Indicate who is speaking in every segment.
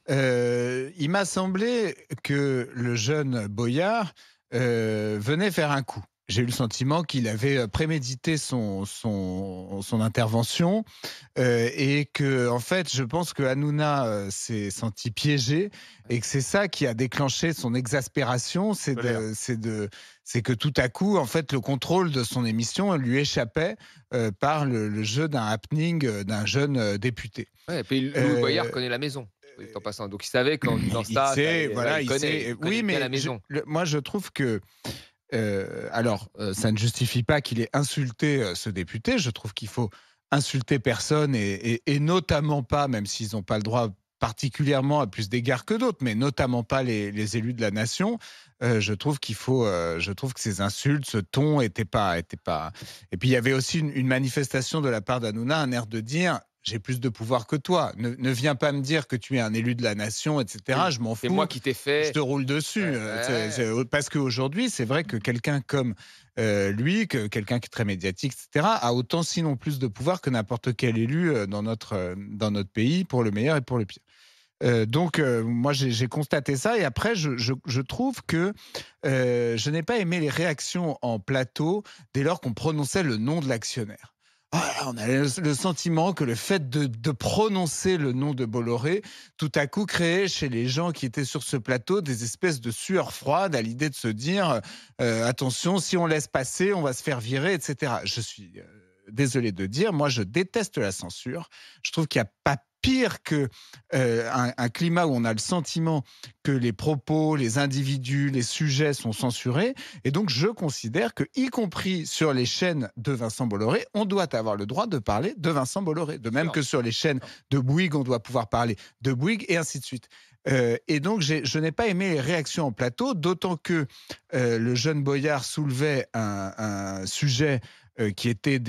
Speaker 1: Il m'a semblé que le jeune Boyard, venait faire un coup. J'ai eu le sentiment qu'il avait, prémédité son intervention, et que, en fait, je pense que Hanouna, s'est senti piégé et que c'est ça qui a déclenché son exaspération.
Speaker 2: Colère.
Speaker 1: C'est que tout à coup, en fait, le contrôle de son émission lui échappait, par le jeu d'un happening, d'un jeune, député.
Speaker 2: Ouais, et puis Louis Boyard
Speaker 1: Heu
Speaker 2: connaît la maison, soit dit en passant. Donc il savait qu'en disant
Speaker 1: il
Speaker 2: ça, ça
Speaker 1: sait,
Speaker 2: allait ouais,
Speaker 1: voilà, il sait,
Speaker 2: il
Speaker 1: oui,
Speaker 2: connaît bien la
Speaker 1: mais
Speaker 2: maison.
Speaker 1: moi, je trouve que, alors, ça ne justifie pas qu'il ait insulté, ce député. Je trouve qu'il faut insulter personne et notamment pas, même s'ils n'ont pas le droit particulièrement à plus d'égards que d'autres, mais notamment pas les élus de la nation. Je trouve que ces insultes, ce ton était pas et puis il y avait aussi une manifestation de la part d'Hanouna, un air de dire: «J'ai plus de pouvoir que toi. Ne viens pas me dire que tu es un élu de la nation et cetera,
Speaker 2: Oui,
Speaker 1: je m'en
Speaker 2: c'est moi
Speaker 1: fous,
Speaker 2: qui t'ai
Speaker 1: je te
Speaker 2: fait.
Speaker 1: roule dessus».
Speaker 2: Ouais, ouais.
Speaker 1: Parce qu'aujourd'hui, c'est vrai que quelqu'un comme, lui, que quelqu'un qui est très médiatique et cetera, a autant sinon plus de pouvoir que n'importe quel élu, dans notre pays, pour le meilleur et pour le pire. Donc moi j'ai constaté ça et après je trouve que, je n'ai pas aimé les réactions en plateau dès lors qu'on prononçait le nom de l'actionnaire. Ah, on a le sentiment que le fait de prononcer le nom de Bolloré, tout à coup créait chez les gens qui étaient sur ce plateau des espèces de sueurs froides à l'idée de se dire, «Attention, si on laisse passer, on va se faire virer» et cetera. Je suis, désolé de dire, moi je déteste la censure. Je trouve qu'il y a pas pire que, un climat où on a le sentiment que les propos, les individus, les sujets sont censurés et donc je considère que, y compris sur les chaînes de Vincent Bolloré, on doit avoir le droit de parler de Vincent Bolloré. De
Speaker 2: Bien
Speaker 1: même
Speaker 2: sûr,
Speaker 1: que sur les chaînes
Speaker 2: bien sûr.
Speaker 1: de Bouygues, on doit pouvoir parler de Bouygues et ainsi de suite. Et donc je n'ai pas aimé les réactions en plateau, d'autant que, le jeune Boyard soulevait un sujet, qui étaient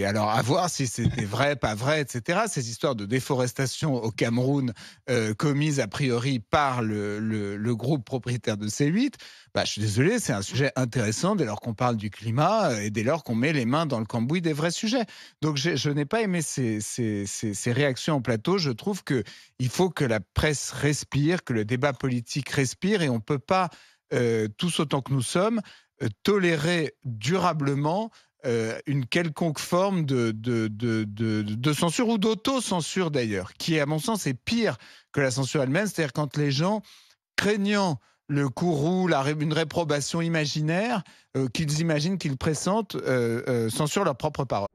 Speaker 1: alors à voir si c'était vrai, pas vrai, et cetera. Ces histoires de déforestation au Cameroun, commises a priori par le groupe propriétaire de C8, bah, je suis désolé, c'est un sujet intéressant dès lors qu'on parle du climat, et dès lors qu'on met les mains dans le cambouis des vrais sujets. Donc je n'ai pas aimé ces réactions en plateau. Je trouve qu'il faut que la presse respire, que le débat politique respire et on ne peut pas, tous autant que nous sommes, tolérer durablement une quelconque forme de censure ou d'auto-censure d'ailleurs, qui à mon sens est pire que la censure elle-même, c'est-à-dire quand les gens, craignant le courroux, une réprobation imaginaire qu'ils imaginent, qu'ils pressentent, censurent leurs propres paroles.